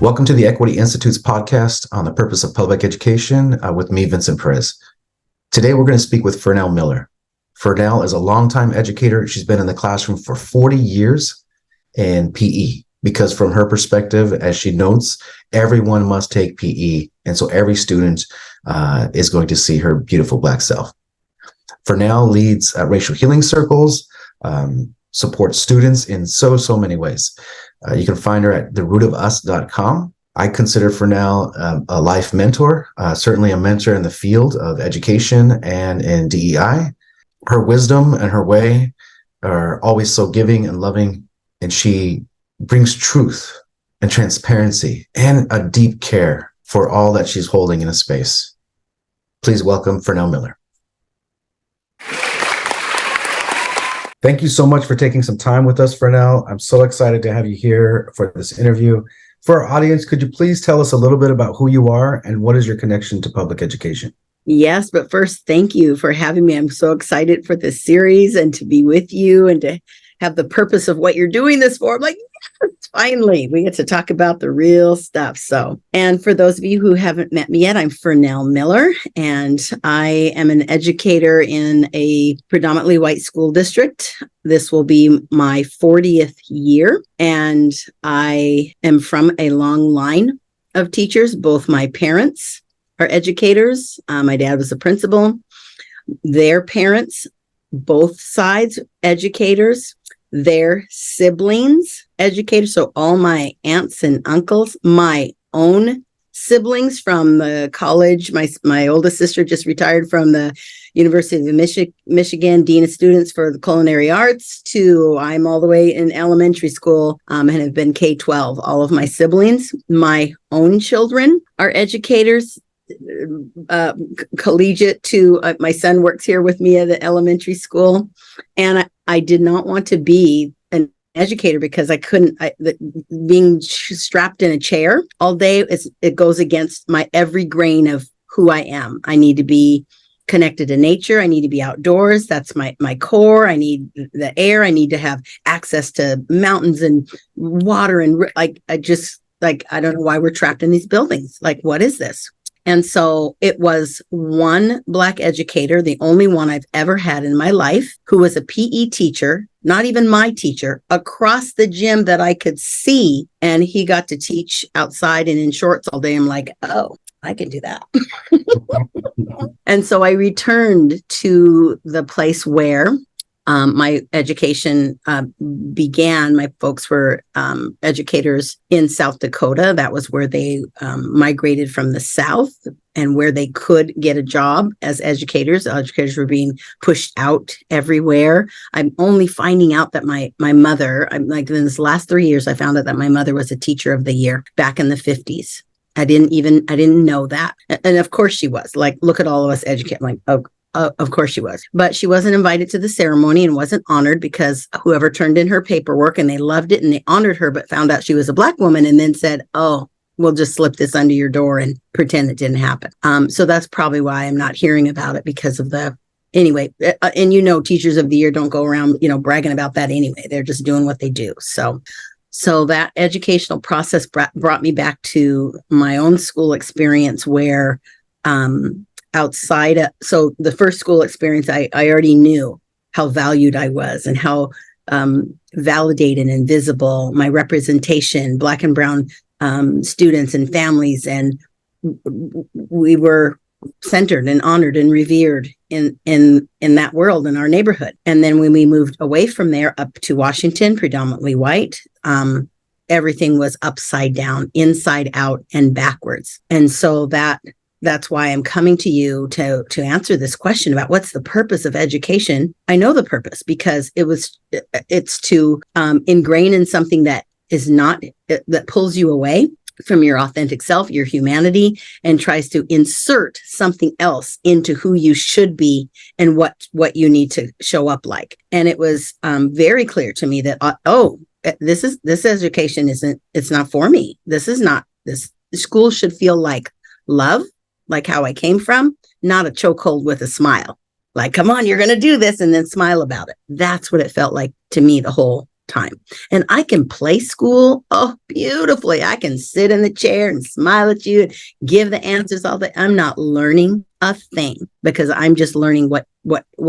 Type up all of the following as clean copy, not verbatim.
Welcome to the Equity Institute's podcast on the purpose of public education with me, Vincent Perez. Today, we're going to speak with Fernell Miller. Fernell is a longtime educator. She's been in the classroom for 40 years in PE because from her perspective, as she notes, everyone must take PE. And so every student is going to see her beautiful Black self. Fernell leads racial healing circles, supports students in so many ways. You can find her at therootofus.com. I consider Fernell a life mentor, certainly a mentor in the field of education and in DEI. Her wisdom and her way are always so giving and loving, and she brings truth and transparency and a deep care for all that she's holding in a space. Please welcome Fernell Miller. Thank you so much for taking some time with us, Fernell. I'm so excited to have you here for this interview. For our audience, could you please tell us a little bit about who you are and what is your connection to public education? Yes, but first, thank you for having me. I'm so excited for this series and to be with you and to have the purpose of what you're doing this for. I'm like, yes, finally, we get to talk about the real stuff. And for those of you who haven't met me yet, I'm Fernell Miller, and I am an educator in a predominantly white school district. This will be my 40th year, and I am from a long line of teachers. Both my parents are educators. My dad was a principal. Their parents, both sides, educators. Their siblings, educators. So all my aunts and uncles, my own siblings from the college. My oldest sister just retired from the University of Michigan, Dean of Students for the Culinary Arts, to I'm all the way in elementary school and have been K-12. All of my siblings, my own children are educators. Collegiate to my son works here with me at the elementary school, and I did not want to be an educator because I couldn't. Being strapped in a chair all day, it goes against my every grain of who I am. I need to be connected to nature. I need to be outdoors. That's my core. I need the air. I need to have access to mountains and water and I don't know why we're trapped in these buildings. Like, what is this? And so it was one Black educator, the only one I've ever had in my life, who was a PE teacher, not even my teacher, across the gym that I could see. And he got to teach outside and in shorts all day. I'm like, oh, I can do that. And so I returned to the place where my education began. My folks were educators in South Dakota. That was where they migrated from the South and where they could get a job as educators. Educators were being pushed out everywhere. I'm only finding out that my mother, in this last 3 years, I found out that my mother was a teacher of the year back in the 50s. I didn't know that. And of course she was. Like, look at all of us educators. Like, oh, of course she was, but she wasn't invited to the ceremony and wasn't honored because whoever turned in her paperwork and they loved it and they honored her, but found out she was a Black woman and then said, oh, we'll just slip this under your door and pretend it didn't happen. So that's probably why I'm not hearing about it because of anyway. And teachers of the year don't go around, bragging about that anyway. They're just doing what they do. So that educational process brought me back to my own school experience where, so the first school experience, I already knew how valued I was and how validated and visible my representation, Black and brown students and families, and we were centered and honored and revered in that world in our neighborhood. And then when we moved away from there up to Washington, predominantly white, everything was upside down, inside out, and backwards. And so that's why I'm coming to you to answer this question about what's the purpose of education. I know the purpose because it's to ingrain in something that pulls you away from your authentic self, your humanity, and tries to insert something else into who you should be and what you need to show up like. And it was very clear to me that, this education it's not for me. This school should feel like love, like how I came from, not a chokehold with a smile. Like, come on, you're going to do this, and then smile about it. That's what it felt like to me the whole time. And I can play school, oh, beautifully. I can sit in the chair and smile at you and give the answers all the I'm not learning a thing because I'm just learning what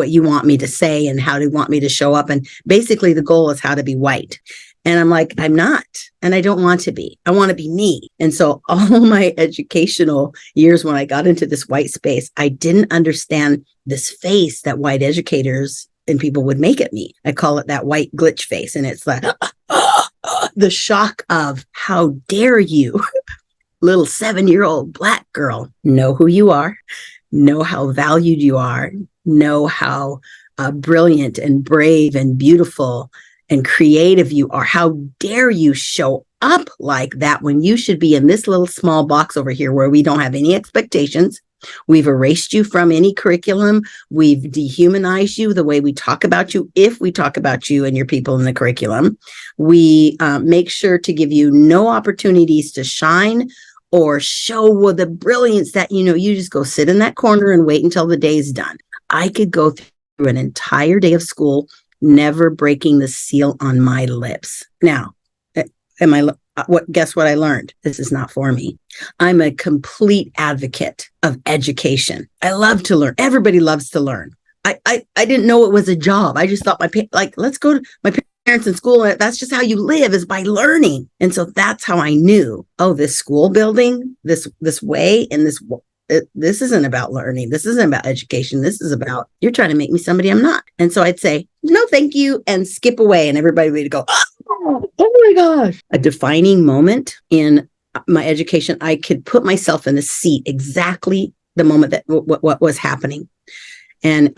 you want me to say and how to want me to show up. And basically the goal is how to be white. And I'm like, I'm not, and I don't want to be. I want to be me. And so all my educational years, when I got into this white space, I didn't understand this face that white educators and people would make at me. I call it that white glitch face. And it's like the shock of how dare you, little 7-year-old Black girl, know who you are, know how valued you are, know how brilliant and brave and beautiful and creative you are. How dare you show up like that when you should be in this little small box over here where we don't have any expectations. We've erased you from any curriculum. We've dehumanized you the way we talk about you. If we talk about you and your people in the curriculum, we make sure to give you no opportunities to shine or show the brilliance that, you just go sit in that corner and wait until the day is done. I could go through an entire day of school, never breaking the seal on my lips. Now, guess what I learned? This is not for me. I'm a complete advocate of education. I love to learn. Everybody loves to learn. I didn't know it was a job. I just thought let's go to my parents in school. And that's just how you live, is by learning. And so that's how I knew, this school building, this way, and this isn't about learning. This isn't about education. This is about, you're trying to make me somebody I'm not. And so I'd say, no, thank you, and skip away. And everybody would go, oh my gosh. A defining moment in my education, I could put myself in the seat exactly the moment that what was happening. And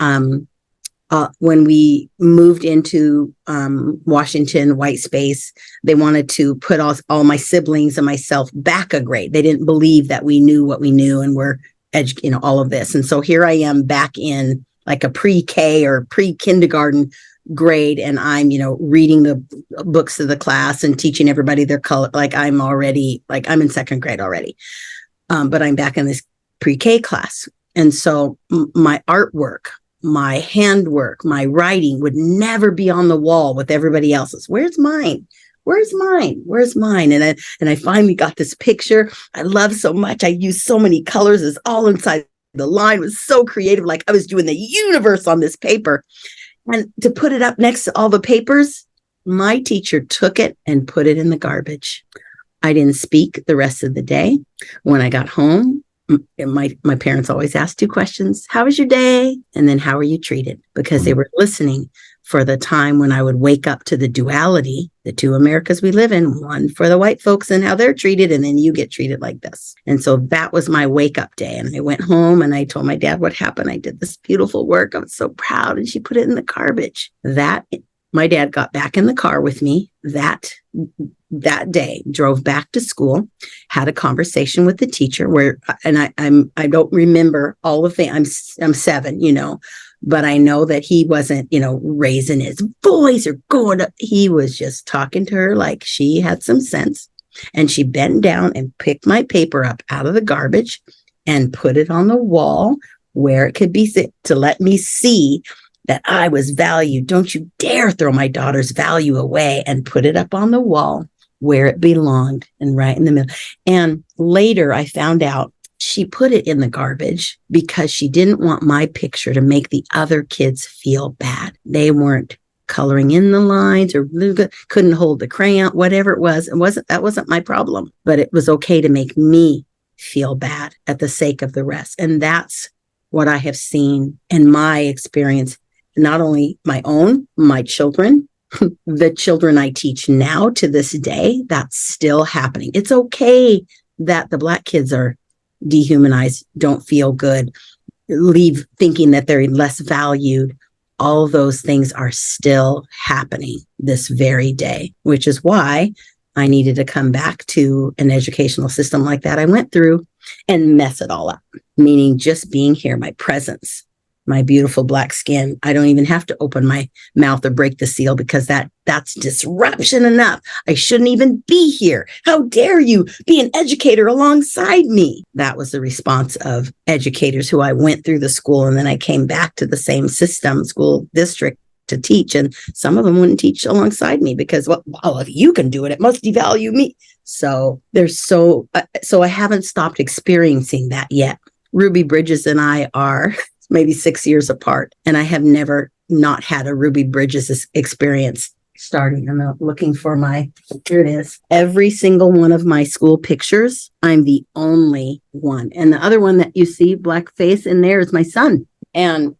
when we moved into Washington, white space, they wanted to put all my siblings and myself back a grade. They didn't believe that we knew what we knew and were all of this. And so here I am back in like a pre-K or pre-kindergarten grade, and I'm reading the books to the class and teaching everybody their color. I'm in second grade already, but I'm back in this pre-K class. And so my artwork, my handwork, my writing would never be on the wall with everybody else's. Where's mine? Where's mine? Where's mine? And I finally got this picture I love so much. I used so many colors. It's all inside the line. It was so creative. Like I was doing the universe on this paper. And to put it up next to all the papers, my teacher took it and put it in the garbage. I didn't speak the rest of the day. When I got home, my parents always asked 2 questions. How was your day? And then how are you treated? Because they were listening for the time when I would wake up to the duality, the 2 Americas we live in, one for the white folks and how they're treated, and then you get treated like this. And so that was my wake up day. And I went home and I told my dad what happened. I did this beautiful work. I was so proud. And she put it in the garbage. My dad got back in the car with me that day, drove back to school, had a conversation with the teacher I don't remember all of the, I'm 7, but I know that he wasn't, raising his voice or going up. He was just talking to her like she had some sense. And she bent down and picked my paper up out of the garbage and put it on the wall where it could be to let me see that I was valued. Don't you dare throw my daughter's value away, and put it up on the wall where it belonged, and right in the middle. And later I found out she put it in the garbage because she didn't want my picture to make the other kids feel bad. They weren't coloring in the lines or couldn't hold the crayon, whatever it was. That wasn't my problem, but it was okay to make me feel bad at the sake of the rest. And that's what I have seen in my experience, not only my children, the children I teach now to this day, that's still happening. It's okay that the Black kids are dehumanized, don't feel good, leave thinking that they're less valued. All those things are still happening this very day, which is why I needed to come back to an educational system like that I went through and mess it all up. Meaning just being here, my presence, my beautiful Black skin. I don't even have to open my mouth or break the seal because that's disruption enough. I shouldn't even be here. How dare you be an educator alongside me? That was the response of educators who I went through the school, and then I came back to the same system, school district to teach. And some of them wouldn't teach alongside me because, well, if you can do it, it must devalue me. So so I haven't stopped experiencing that yet. Ruby Bridges and I are maybe 6 years apart, and I have never not had a Ruby Bridges experience. Starting, I'm looking for here it is. Every single one of my school pictures, I'm the only one. And the other one that you see, black face in there, is my son. And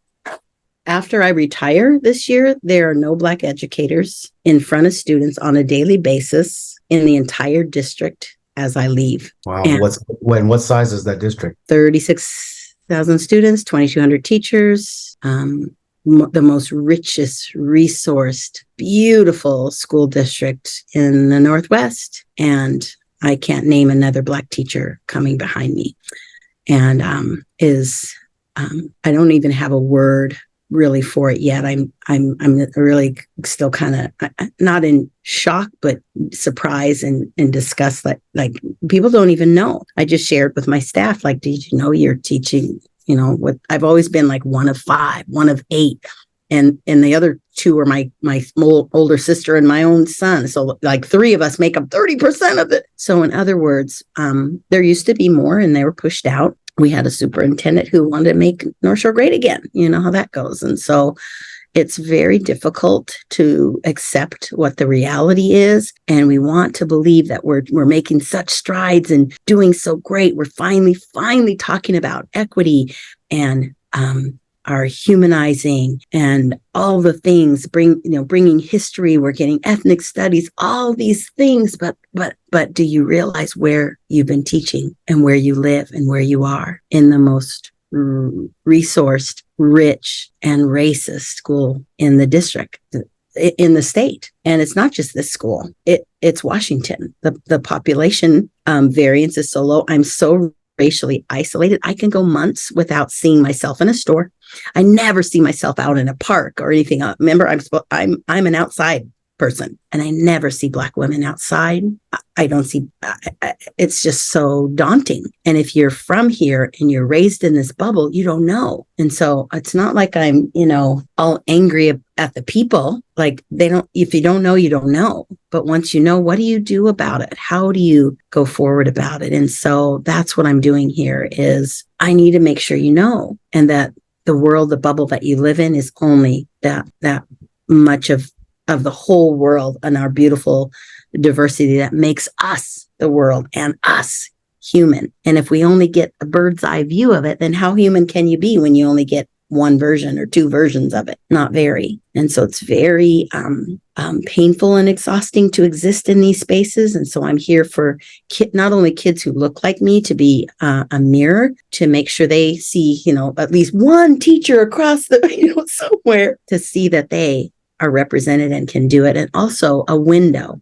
after I retire this year, there are no Black educators in front of students on a daily basis in the entire district as I leave. Wow. And What size is that district? 36,000 students, 2,200 teachers, the most richest, resourced, beautiful school district in the Northwest. And I can't name another Black teacher coming behind me. And I don't even have a word really for it yet. I'm really still kind of not in shock, but surprised and disgust. Like people don't even know. I just shared with my staff, like, did you know you're teaching? What I've always been like one of 5, one of 8. And the other 2 are my older sister and my own son. So like 3 of us make up 30% of it. So in other words, there used to be more and they were pushed out. We had a superintendent who wanted to make North Shore great again. You know how that goes. And so it's very difficult to accept what the reality is. And we want to believe that we're making such strides and doing so great. We're finally talking about equity and our humanizing and all the things, bringing history. We're getting ethnic studies, all these things. But do you realize where you've been teaching and where you live and where you are in the most resourced, rich, and racist school in the district, in the state? And it's not just this school. It's Washington. The population variance is so low. I'm so racially isolated. I can go months without seeing myself in a store. I never see myself out in a park or anything. Remember, I'm an outside person, and I never see Black women outside. I don't see. It's just so daunting. And if you're from here and you're raised in this bubble, you don't know. And so it's not like I'm, all angry at the people. Like if you don't know, you don't know. But once you know, what do you do about it? How do you go forward about it? And so that's what I'm doing here is I need to make sure you know, and that the world, the bubble that you live in is only that much of the whole world and our beautiful diversity that makes us the world and us human. And if we only get a bird's eye view of it, then how human can you be when you only get one version or 2 versions of it? Not very. And so it's very painful and exhausting to exist in these spaces. And so I'm here for not only kids who look like me to be a mirror to make sure they see, at least one teacher across the, somewhere to see that they are represented and can do it. And also a window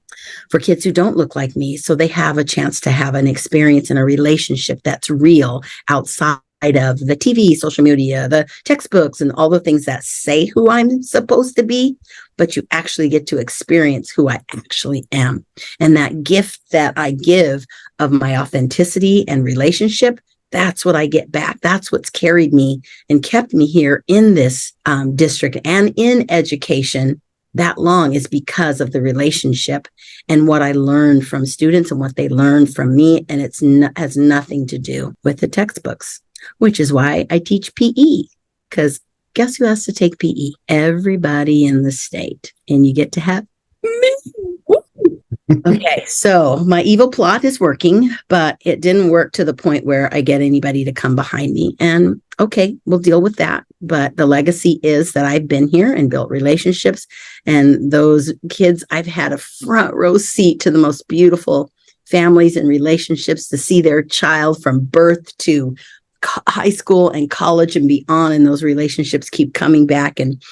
for kids who don't look like me. So they have a chance to have an experience and a relationship that's real outside of the TV, social media, the textbooks, and all the things that say who I'm supposed to be, but you actually get to experience who I actually am. And that gift that I give of my authenticity and relationship, that's what I get back. That's what's carried me and kept me here in this district and in education that long, is because of the relationship and what I learned from students and what they learned from me. And has nothing to do with the textbooks, which is why I teach PE, because guess who has to take PE? Everybody in the state. And you get to have me. Okay, so my evil plot is working, but it didn't work to the point where I get anybody to come behind me. And okay, we'll deal with that. But the legacy is that I've been here and built relationships. And those kids, I've had a front row seat to the most beautiful families and relationships, to see their child from birth to high school and college and beyond. And those relationships keep coming back and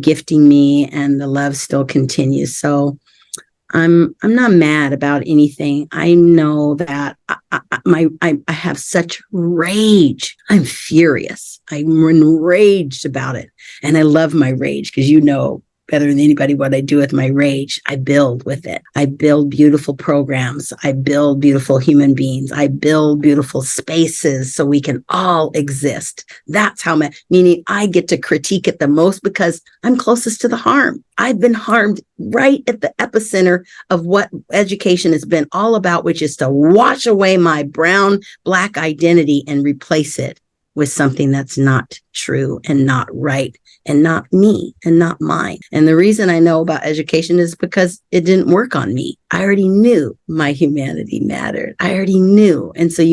gifting me, and the love still continues. So I'm not mad about anything. I know that I have such rage. I'm furious. I'm enraged about it. And I love my rage because better than anybody what I do with my rage. I build with it. I build beautiful programs. I build beautiful human beings. I build beautiful spaces so we can all exist. That's how meaning I get to critique it the most because I'm closest to the harm. I've been harmed right at the epicenter of what education has been all about, which is to wash away my brown, black identity and replace it with something that's not true and not right and not me and not mine. And the reason I know about education is because it didn't work on me. I already knew my humanity mattered. I already knew. And so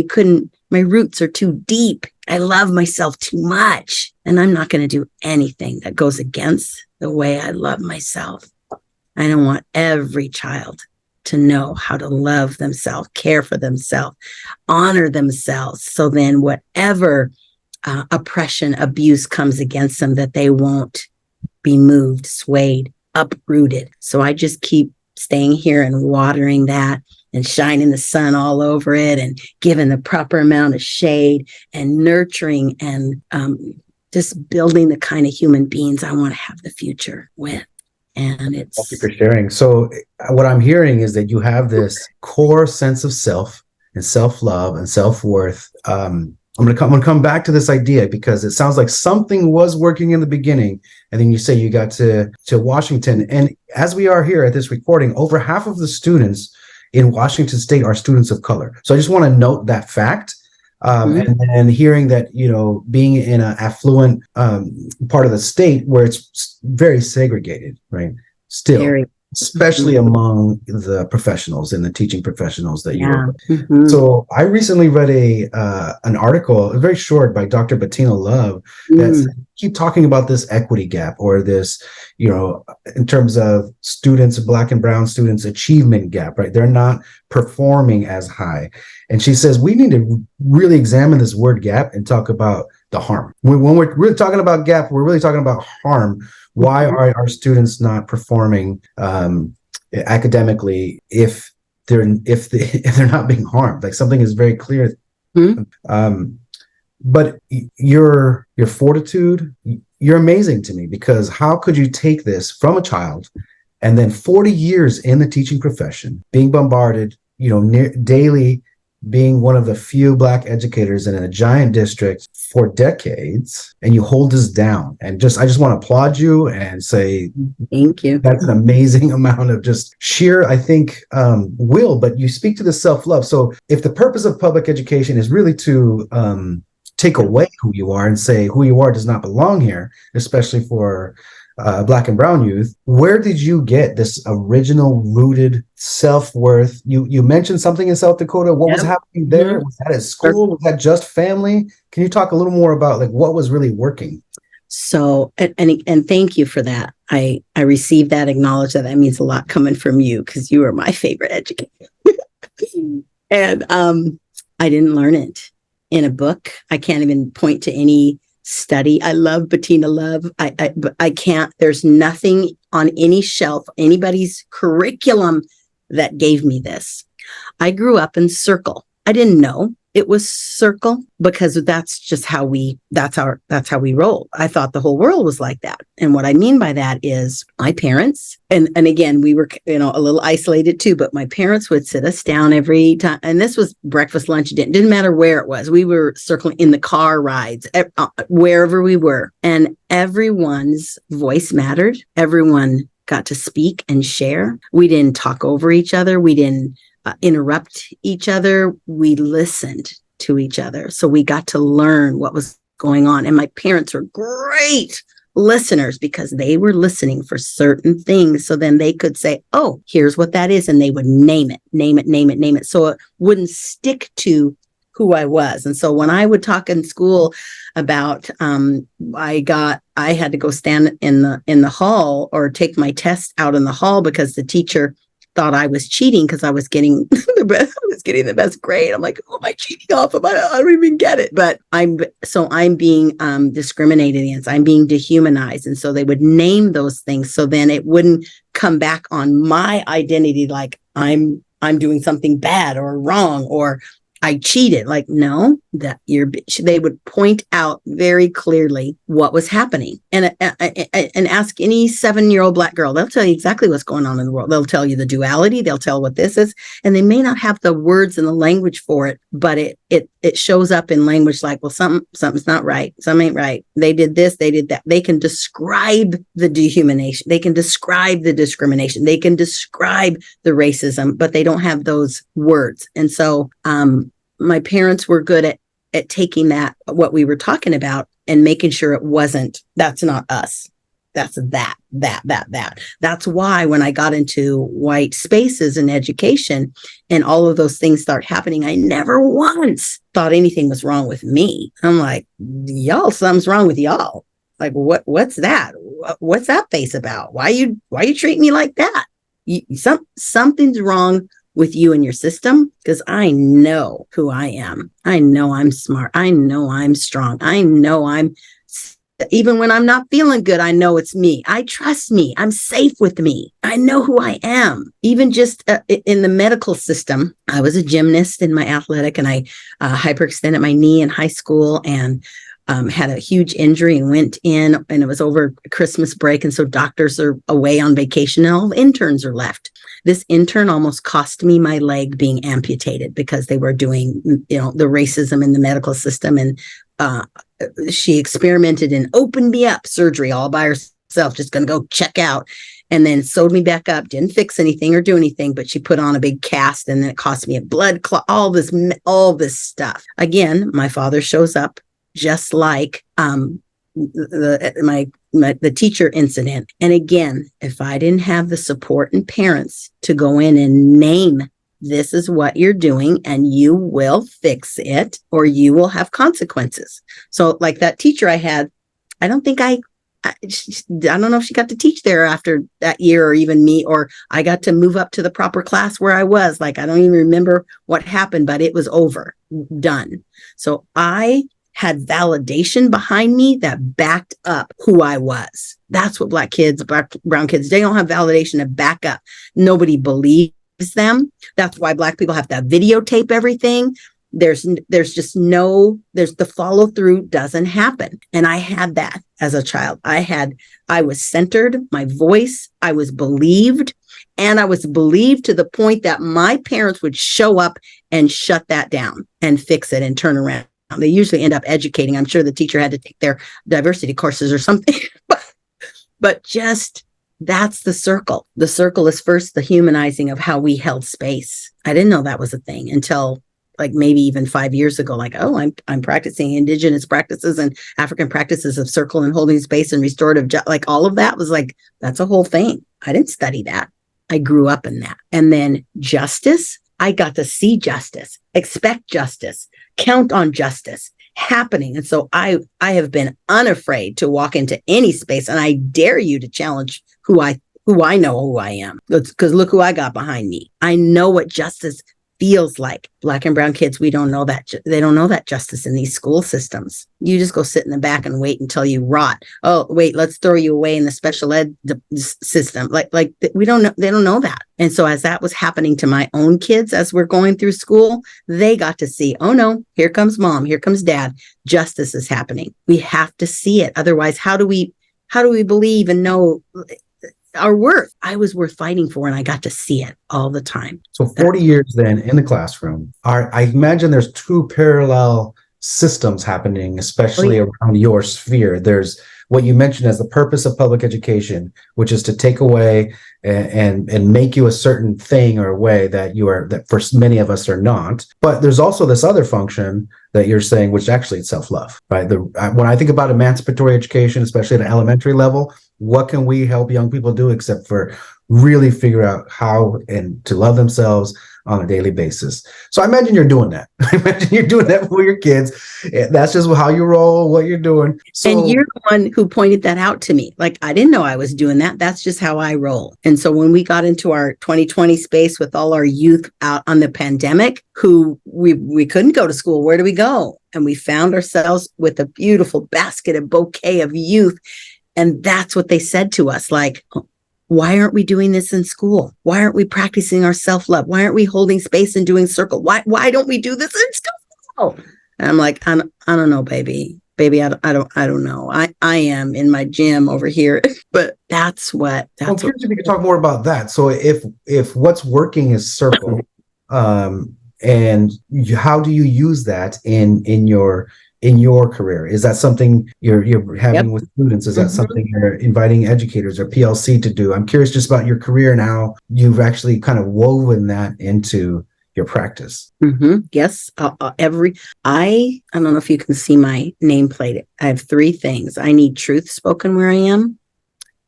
my roots are too deep. I love myself too much. And I'm not going to do anything that goes against the way I love myself. I don't want every child to know how to love themselves, care for themselves, honor themselves. So then whatever oppression, abuse comes against them, that they won't be moved, swayed, uprooted. So I just keep staying here and watering that and shining the sun all over it and giving the proper amount of shade and nurturing and just building the kind of human beings I want to have the future with. And it's... Thank you for sharing. So what I'm hearing is that you have this core sense of self and self-love and self-worth. I'm going to come back to this idea because it sounds like something was working in the beginning. And then you say you got to Washington. And as we are here at this recording, over half of the students in Washington State are students of color. So I just want to note that fact. And then hearing that, being in an affluent part of the state where it's very segregated, right? Still. Very. Especially among the professionals and the teaching professionals that you work with. So I recently read an article, very short, by Dr. Bettina Love, that keep talking about this equity gap, or this, in terms of students, Black and brown students, achievement gap, right? They're not performing as high. And she says, we need to really examine this word gap and talk about the harm. When we're really talking about gap, we're really talking about harm. Why are our students not performing academically if they're not being harmed? Like, something is very clear. But your fortitude, you're amazing to me, because how could you take this from a child and then 40 years in the teaching profession, being bombarded, daily, being one of the few Black educators in a giant district for decades, and you hold this down. And I just want to applaud you and say, thank you. That's an amazing amount of just sheer, I think, will, but you speak to the self-love. So if the purpose of public education is really to take away who you are and say who you are does not belong here, especially for Black and brown youth, where did you get this original rooted self-worth? You mentioned something in South Dakota. What was happening there? Was that at school? Was that just family? Can you talk a little more about what was really working? So, and thank you for that. I received that, acknowledge that. That means a lot coming from you, because you are my favorite educator. And I didn't learn it in a book. I can't even point to any study. I love Bettina Love. I can't, there's nothing on any shelf, anybody's curriculum that gave me this. I grew up in Circle. I didn't know it was Circle, because that's just how that's how we roll. I thought the whole world was like that. And what I mean by that is my parents, and again, we were, a little isolated too, but my parents would sit us down every time. And this was breakfast, lunch, dinner. Didn't matter where it was. We were circling in the car rides, wherever we were. And everyone's voice mattered. Everyone got to speak and share. We didn't talk over each other. We didn't interrupt each other. We listened to each other. So we got to learn what was going on. And my parents were great listeners, because they were listening for certain things. So then they could say, oh, here's what that is. And they would name it. So it wouldn't stick to who I was. And so when I would talk in school about, I had to go stand in the hall or take my test out in the hall because the teacher thought I was cheating because I was getting the best grade. I'm like, who am I cheating off of? I don't even get it. But I'm being discriminated against. I'm being dehumanized. And so they would name those things. So then it wouldn't come back on my identity like I'm doing something bad or wrong or I cheated. Like, no, that they would point out very clearly what was happening, and ask any 7-year-old Black girl. They'll tell you exactly what's going on in the world. They'll tell you the duality. They'll tell what this is, and they may not have the words and the language for it, but it shows up in language like, well, something's not right. Something ain't right. They did this. They did that. They can describe the dehumanization. They can describe the discrimination. They can describe the racism, but they don't have those words. And so, my parents were good at taking that, what we were talking about, and making sure it wasn't, that's not us. That's that. That's why when I got into white spaces in education and all of those things start happening, I never once thought anything was wrong with me. I'm like, y'all, something's wrong with y'all. Like, what's that? What's that face about? Why you treat me like that? Something's wrong with you and your system, because I know who I am. I know I'm smart. I know I'm strong. I know even when I'm not feeling good, I know it's me. I trust me. I'm safe with me. I know who I am. Even just in the medical system, I was a gymnast in my athletic, and I hyperextended my knee in high school, and had a huge injury and went in, and it was over Christmas break. And so doctors are away on vacation and all the interns are left. This intern almost cost me my leg being amputated because they were doing, the racism in the medical system. And she experimented and opened me up surgery all by herself, just going to go check out, and then sewed me back up, didn't fix anything or do anything, but she put on a big cast, and then it cost me a blood clot, all this stuff. Again, my father shows up just like the teacher incident. And again, if I didn't have the support and parents to go in and name, this is what you're doing and you will fix it or you will have consequences. So like that teacher I had, I don't know if she got to teach there after that year, or even me, or I got to move up to the proper class where I was. Like, I don't even remember what happened, but it was over, done. So I had validation behind me that backed up who I was. That's what Black brown kids, they don't have validation to back up. Nobody believes them. That's why Black people have to videotape everything. There's the follow through doesn't happen. And I had that as a child. I was centered, my voice, I was believed, and I was believed to the point that my parents would show up and shut that down and fix it and turn around. They usually end up educating. I'm sure the teacher had to take their diversity courses or something, but just that's the circle. The circle is first the humanizing of how we held space. I didn't know that was a thing until like maybe even 5 years ago, like, oh, I'm practicing indigenous practices and African practices of circle and holding space and restorative, like all of that was like, that's a whole thing. I didn't study that. I grew up in that. And then justice, I got to see justice, expect justice, count on justice happening. And so I have been unafraid to walk into any space, and I dare you to challenge who I know who I am. Because look who I got behind me. I know what justice feels like. Black and brown kids, we don't know that. They don't know that justice in these school systems. You just go sit in the back and wait until you rot. Oh, wait, let's throw you away in the special ed system. Like we don't know. They don't know that. And so as that was happening to my own kids, as we're going through school, they got to see, oh no, here comes mom, here comes dad. Justice is happening. We have to see it. Otherwise, how do we believe and know our worth? I was worth fighting for, and I got to see it all the time. So 40 years then in the classroom, I imagine there's two parallel systems happening, especially around your sphere. There's what you mentioned as the purpose of public education, which is to take away and make you a certain thing or a way that that for many of us are not. But there's also this other function that you're saying, which actually is self-love, right? When I think about emancipatory education, especially at an elementary level, what can we help young people do except for really figure out how and to love themselves on a daily basis? So I imagine you're doing that. I imagine you're doing that for your kids. That's just how you roll, what you're doing. And you're the one who pointed that out to me. Like, I didn't know I was doing that. That's just how I roll. And so when we got into our 2020 space with all our youth out on the pandemic, who we couldn't go to school, where do we go? And we found ourselves with a beautiful basket, a bouquet of youth. And that's what they said to us, like, why aren't we doing this in school? Why aren't we practicing our self-love? Why aren't we holding space and doing circle? Why don't we do this in school? And I'm like, I don't know, baby, I don't know. I am in my gym over here, but Well, I'm curious if you could talk more about that. So if what's working is circle, and how do you use that in your career? Is that something you're having yep. with students? Is that Mhm. something you're inviting educators or PLC to do? I'm curious just about your career and how you've actually kind of woven that into your practice. Yes. I don't know if you can see my nameplate. I have three things. I need truth spoken where I am.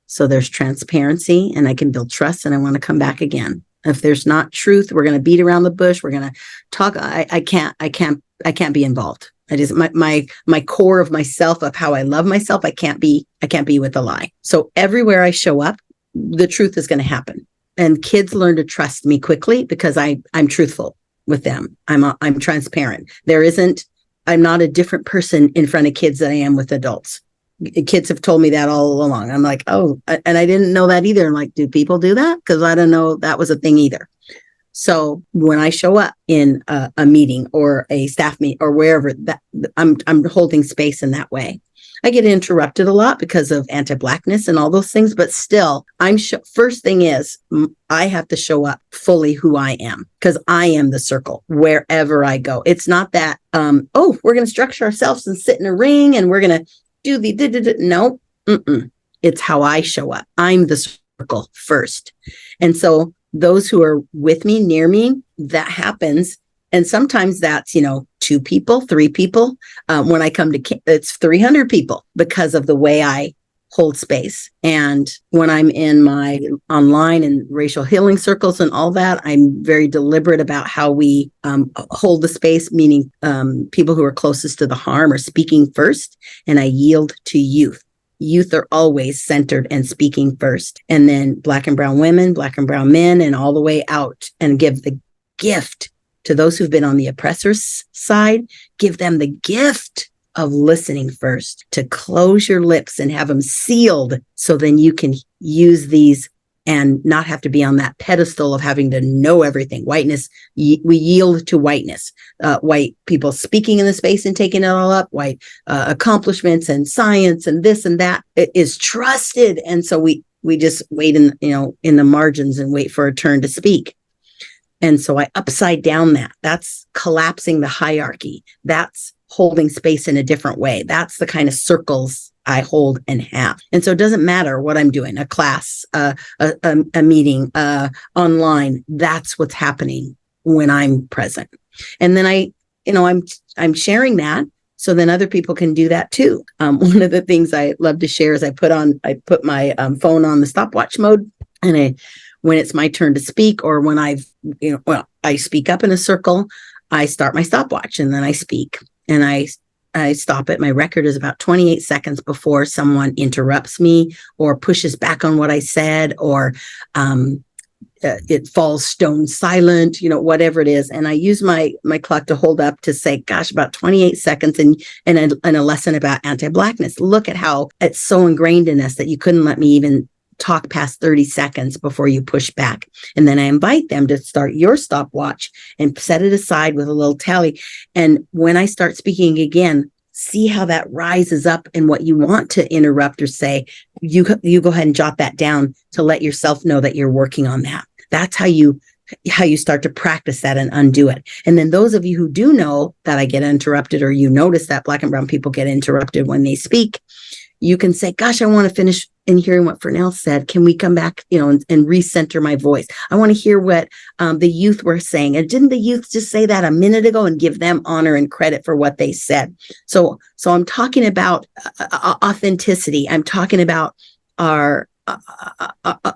So there's transparency and I can build trust and I want to come back again. If there's not truth, we're going to beat around the bush. We're going to talk. I can't be involved. I just, my core of myself, of how I love myself. I can't be with a lie. So everywhere I show up, the truth is going to happen. And kids learn to trust me quickly because I'm truthful with them. I'm transparent. I'm not a different person in front of kids than I am with adults. Kids have told me that all along. I'm like, oh, and I didn't know that either. I'm like, do people do that? Because I don't know that was a thing either. So when I show up in a meeting or a staff meet or wherever, that I'm holding space in that way. I get interrupted a lot because of anti-Blackness and all those things, but still, first thing is I have to show up fully who I am because I am the circle wherever I go. It's not that, oh, we're going to structure ourselves and sit in a ring and we're going to do no. It's how I show up. I'm the circle first. And so those who are with me, near me, that happens. And sometimes that's, 2 people, 3 people. When I come to, it's 300 people because of the way I hold space. And when I'm in my online and racial healing circles and all that, I'm very deliberate about how we hold the space, meaning people who are closest to the harm are speaking first, and I yield to youth. Youth are always centered and speaking first. And then Black and brown women, Black and brown men, and all the way out, and give the gift to those who've been on the oppressor's side. Give them the gift of listening first, to close your lips and have them sealed so then you can use these and not have to be on that pedestal of having to know everything. Whiteness, we yield to whiteness. White people speaking in the space and taking it all up, white accomplishments and science and this and that, it is trusted. And so we just wait in the margins and wait for a turn to speak. And so I upside down that. That's collapsing the hierarchy. That's holding space in a different way. That's the kind of circles I hold and have. And so it doesn't matter what I'm doing, a class, a meeting, online. That's what's happening when I'm present. And then I'm sharing that so then other people can do that too. One of the things I love to share is I put my phone on the stopwatch mode, and when it's my turn to speak, or when I speak up in a circle, I start my stopwatch and then I speak, and I stop it. My record is about 28 seconds before someone interrupts me or pushes back on what I said, or it falls stone silent, whatever it is. And I use my clock to hold up to say, gosh, about 28 seconds and a lesson about anti-Blackness. Look at how it's so ingrained in us that you couldn't let me even talk past 30 seconds before you push back. And then I invite them to start your stopwatch and set it aside with a little tally. And when I start speaking again, see how that rises up and what you want to interrupt or say. You go ahead and jot that down to let yourself know that you're working on that. That's how you start to practice that and undo it. And then those of you who do know that I get interrupted, or you notice that Black and brown people get interrupted when they speak, you can say, gosh, I want to finish in hearing what Fernell said. Can we come back, and recenter my voice? I want to hear what the youth were saying. And didn't the youth just say that a minute ago, and give them honor and credit for what they said? So I'm talking about authenticity. I'm talking about our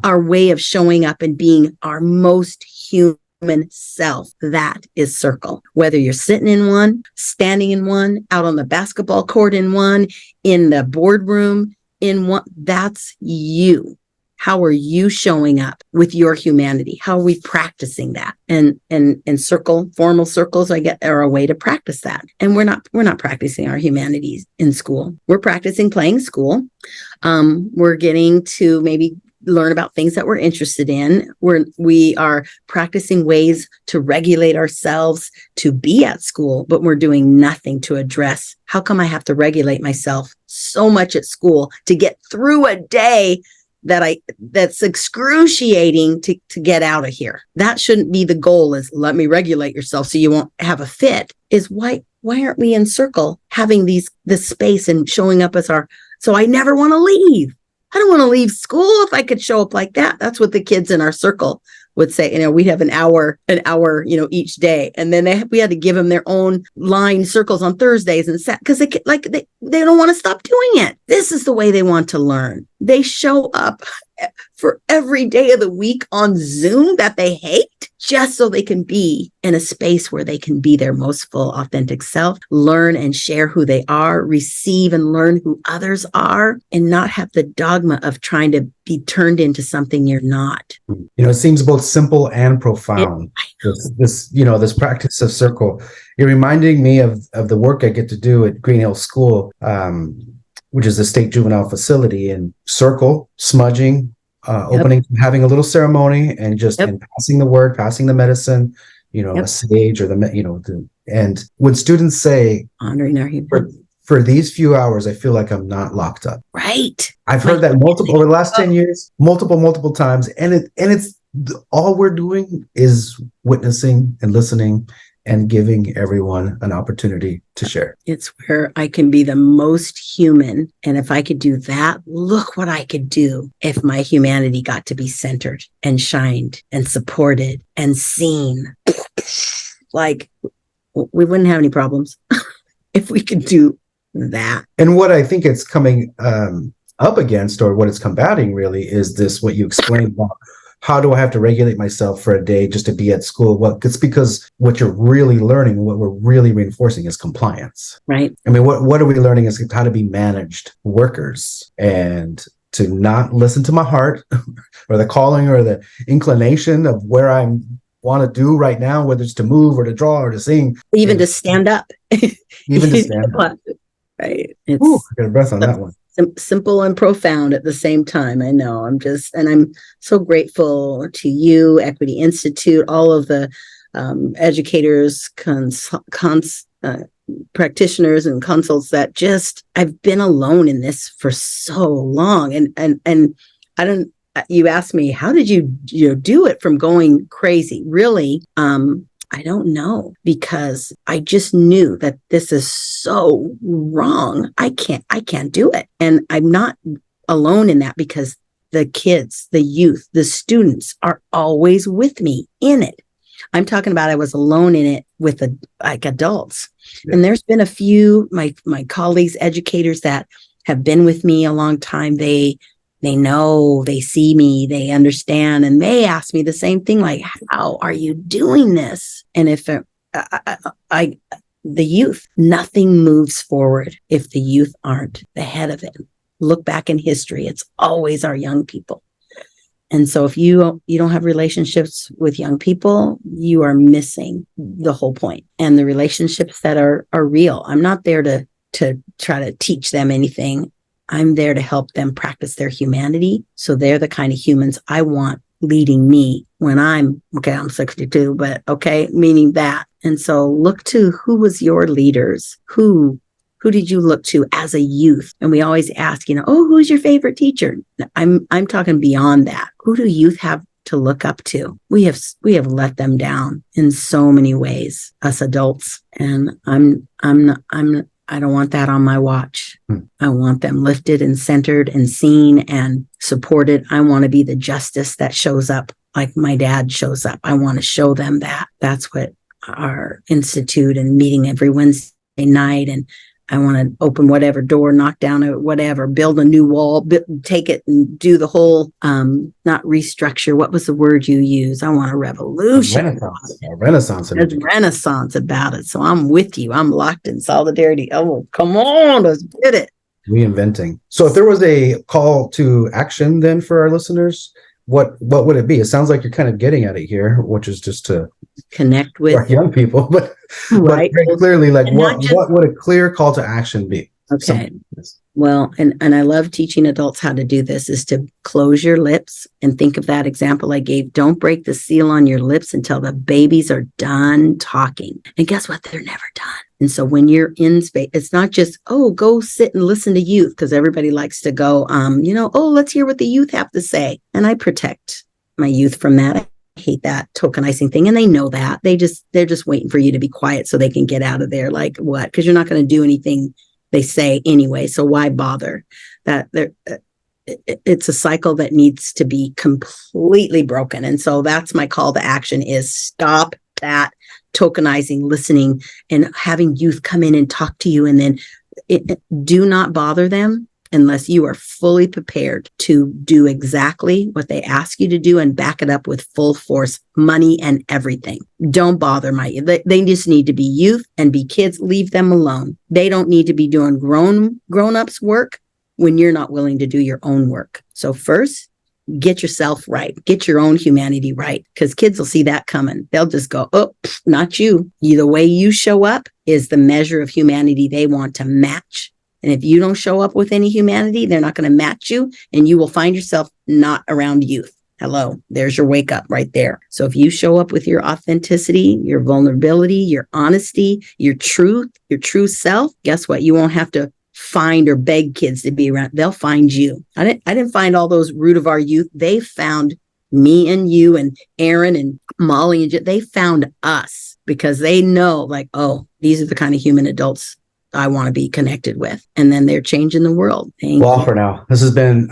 way of showing up and being our most human self. That is circle. Whether you're sitting in one, standing in one, out on the basketball court in one, in the boardroom in one, that's you. How are you showing up with your humanity? How are we practicing that? And formal circles, are a way to practice that. And we're not practicing our humanities in school. We're practicing playing school. We're getting to maybe learn about things that we're interested in. We are practicing ways to regulate ourselves to be at school, but we're doing nothing to address how come I have to regulate myself so much at school to get through a day that's excruciating to get out of here. That shouldn't be the goal, is let me regulate yourself so you won't have a fit. Is why aren't we in circle having this space and showing up as so I never want to leave. I don't want to leave school if I could show up like that. That's what the kids in our circle would say. We'd have an hour, each day. And then we had to give them their own line circles on Thursdays and because they don't want to stop doing it. This is the way they want to learn. They show up for every day of the week on Zoom that they hate, just so they can be in a space where they can be their most full, authentic self, learn and share who they are, receive and learn who others are, and not have the dogma of trying to be turned into something you're not. It seems both simple and profound. This practice of circle. You're reminding me of the work I get to do at Green Hill School, which is the state juvenile facility, and circle, smudging, opening, having a little ceremony, and just and passing the word, passing the medicine, a sage or and when students say, honoring our human. For these few hours, I feel like I'm not locked up. Right. I've heard that over the last 10 years, multiple times. And it's all we're doing is witnessing and listening and giving everyone an opportunity to share. It's where I can be the most human. And if I could do that, look what I could do if my humanity got to be centered and shined and supported and seen. Like, we wouldn't have any problems if we could do that. And what I think it's coming up against, or what it's combating really, is this, what you explained about how do I have to regulate myself for a day just to be at school? Well, it's because what you're really learning, what we're really reinforcing, is compliance. Right. I mean, what are we learning is how to be managed workers, and to not listen to my heart or the calling or the inclination of where I want to do right now, whether it's to move or to draw or to sing. Even to stand up. Even to stand up. Right. I got a breath on that one. Simple and profound at the same time. I know. I'm so grateful to you, Equity Institute, all of the educators, practitioners and consults that I've been alone in this for so long. And I don't, you asked me, how did you do it from going crazy? Really? I don't know, because I just knew that this is so wrong. I can't do it. And I'm not alone in that, because the kids, the youth, the students are always with me in it. I'm talking about I was alone in it with adults. Yeah. And there's been a few, my colleagues, educators that have been with me a long time. They know, they see me, they understand, and they ask me the same thing, like, how are you doing this? And if the youth, nothing moves forward if the youth aren't the head of it. Look back in history, it's always our young people. And so if you don't have relationships with young people, you are missing the whole point. And the relationships that are real. I'm not there to try to teach them anything. I'm there to help them practice their humanity, so they're the kind of humans I want leading me when I'm 62, but meaning that. And so look to who was your leaders, who did you look to as a youth? And we always ask, who's your favorite teacher? I'm talking beyond that. Who do youth have to look up to? We have let them down in so many ways, us adults, and I don't want that on my watch. I want them lifted and centered and seen and supported. I want to be the justice that shows up like my dad shows up. I want to show them that. That's what our institute and meeting every Wednesday night. And I want to open whatever door, knock down whatever, build a new wall, take it and do the whole, not restructure. What was the word you use? I want a revolution. A renaissance. There's renaissance about it. So I'm with you. I'm locked in solidarity. Oh, come on, let's get it. Reinventing. So if there was a call to action then for our listeners, what would it be? It sounds like you're kind of getting at it here, which is just to connect with young people, but right. very clearly, like what would a clear call to action be? Okay. Well, and I love teaching adults how to do this, is to close your lips and think of that example I gave. Don't break the seal on your lips until the babies are done talking. And guess what? They're never done. And so when you're in space, it's not just, oh, go sit and listen to youth, because everybody likes to go, oh, let's hear what the youth have to say. And I protect my youth from that. I hate that tokenizing thing. And they know that. They're just waiting for you to be quiet so they can get out of there. Like what? Because you're not going to do anything they say anyway. So why bother? It's a cycle that needs to be completely broken. And so that's my call to action, is stop that tokenizing, listening, and having youth come in and talk to you. And then do not bother them unless you are fully prepared to do exactly what they ask you to do and back it up with full force, money and everything. Don't bother they just need to be youth and be kids. Leave them alone. They don't need to be doing grown-ups work when you're not willing to do your own work. So first, get yourself right. Get your own humanity right, because kids will see that coming. They'll just go, oh, not you. The way you show up is the measure of humanity they want to match. And if you don't show up with any humanity, they're not going to match you, and you will find yourself not around youth. Hello, there's your wake up right there. So if you show up with your authenticity, your vulnerability, your honesty, your truth, your true self, guess what? You won't have to find or beg kids to be around. They'll find you. I didn't find all those root of our youth. They found me and you and Aaron and Molly, and they found us, because they know, like, oh, these are the kind of human adults I want to be connected with. And then they're changing the world. Thank you. For now, this has been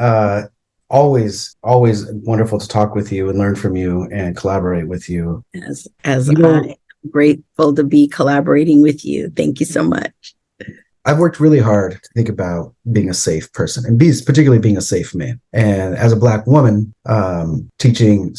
always wonderful to talk with you and learn from you and collaborate with you. I'm grateful to be collaborating with you. Thank you so much. I've worked really hard to think about being a safe person, and particularly being a safe man. And as a Black woman, teaching,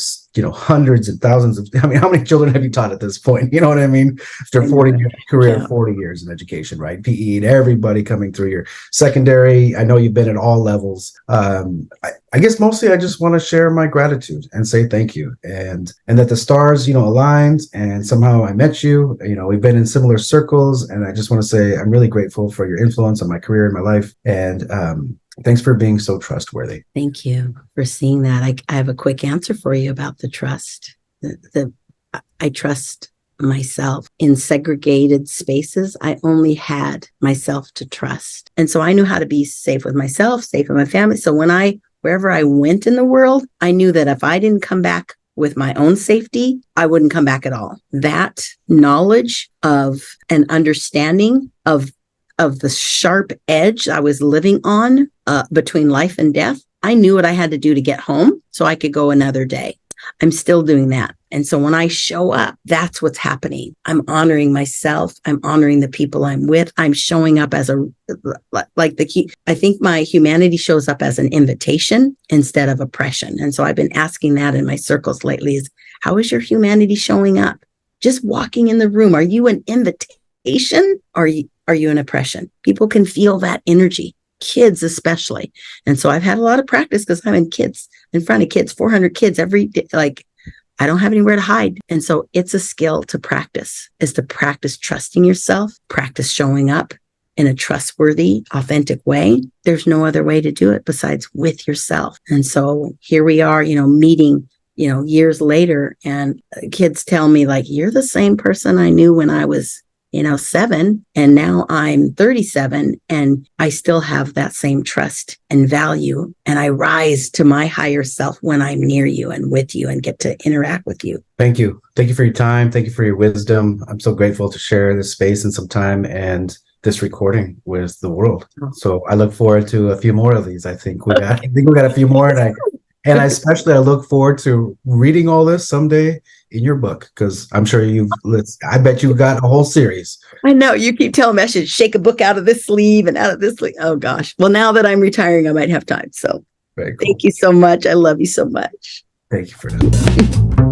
hundreds and thousands of, how many children have you taught at this point? You know what I mean? After a 40-year career, 40 years in education, right? PE and everybody coming through your secondary. I know you've been at all levels. I guess mostly I just want to share my gratitude and say thank you, and that the stars, aligned, and somehow I met you. We've been in similar circles, and I just want to say I'm really grateful for your influence on my career and my life. And thanks for being so trustworthy. Thank you for seeing that. I have a quick answer for you about the trust. I trust myself in segregated spaces. I only had myself to trust. And so I knew how to be safe with myself, safe with my family. So wherever I went in the world, I knew that if I didn't come back with my own safety, I wouldn't come back at all. That knowledge of an understanding of the sharp edge I was living on between life and death, I knew what I had to do to get home so I could go another day. I'm still doing that. And so when I show up, that's what's happening. I'm honoring myself. I'm honoring the people I'm with. I'm showing up as I think my humanity shows up as an invitation instead of oppression. And so I've been asking that in my circles lately, is how is your humanity showing up? Just walking in the room. Are you an invitation? Or are you an oppression? People can feel that energy, kids especially. And so I've had a lot of practice, because I'm in front of kids, 400 kids every day. Like, I don't have anywhere to hide. And so it's a skill to practice, is to practice trusting yourself, practice showing up in a trustworthy, authentic way. There's no other way to do it besides with yourself. And so here we are, meeting, years later, and kids tell me, like, you're the same person I knew when I was 7, and now I'm 37, and I still have that same trust and value. And I rise to my higher self when I'm near you and with you and get to interact with you. Thank you. Thank you for your time. Thank you for your wisdom. I'm so grateful to share this space and some time and this recording with the world. So I look forward to a few more of these. I think we got a few more, and I look forward to reading all this someday in your book, because I'm sure I bet you got a whole series. I know, you keep telling me I should shake a book out of this sleeve and out of this sleeve. Oh gosh. Well, now that I'm retiring, I might have time. So Very cool. Thank you so much. I love you so much. Thank you for that.